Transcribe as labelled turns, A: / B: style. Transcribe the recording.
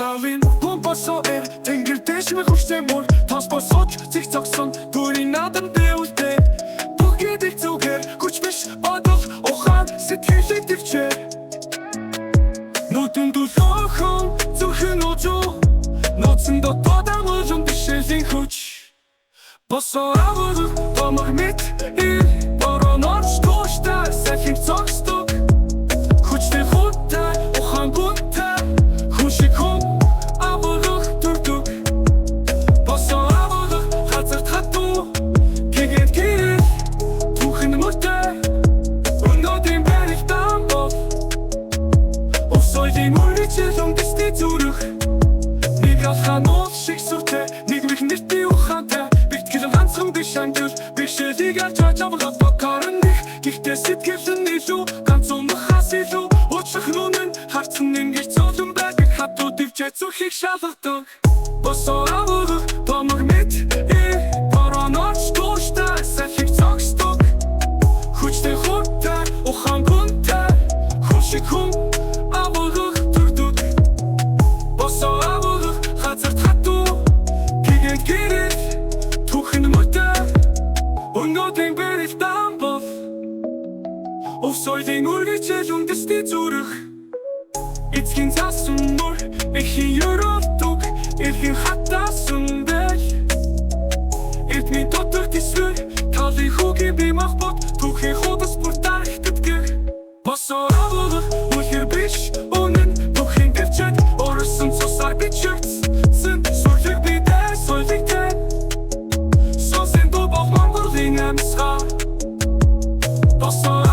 A: тавин хүн босоо тэнгэр дэш мэ хүчтэймөр тас босооч зигзагсан түрийн надан дэвтэй бүгдийг зүгээр хүч биш бодол ухаан сэтгэлийг төвчээ нүдэн дулаахан зүрхэн очоо ноцсон дотоодаа мөрөн бишэлийн хүч босоо авах томог мэт бороноор штоштай сэхин цогсток хүчтэй хуттай ухаан гунтай хүшиг хүн авах туртук босоо авах хазарт хатуу гэгэд гэрэл түүхэн мөртэй өнөөдрийн барих дамбов Осойдын үргэлжлэн дэсний зүрх нэг алханууд шиг сүртэй нэг мэх нэртэй ухаантай битгэл ганцхан биш ангир бишэлийг алж авах бокарын нэг гихтээ сэтгэлэн илүү ганцхан махаас илүү уучрах нүнэн харцхан ингэж зовлон байдаг хатуу дэвчээ зүрхийг шалгадаг босоо авах томог мэт бороноор штоштай сэхийг цогсток хүчтэй хуттай ухаан гунтай хүшиг хүн авах туртук босоо авах хазарт хатуу гэгэд гэрэл түүхэн мөртэй өнөөдрийн барих дамбов Осойдын үргэлжлэн дэсний зүрх эцгийн цаасан мөр эхийн ёролдог эрхийн хатаасан бэл эдний дотор тисвэр талын хүүгийн би махбот түүхийн худас бүр дарахтдаг босоо авах үлгэр биш үнэн түүхийн дэвчэд орсон цусаар бичигдсэн сүрлэг бидээ сойлигтэй сосын дубах Монголын амьсгаа босоо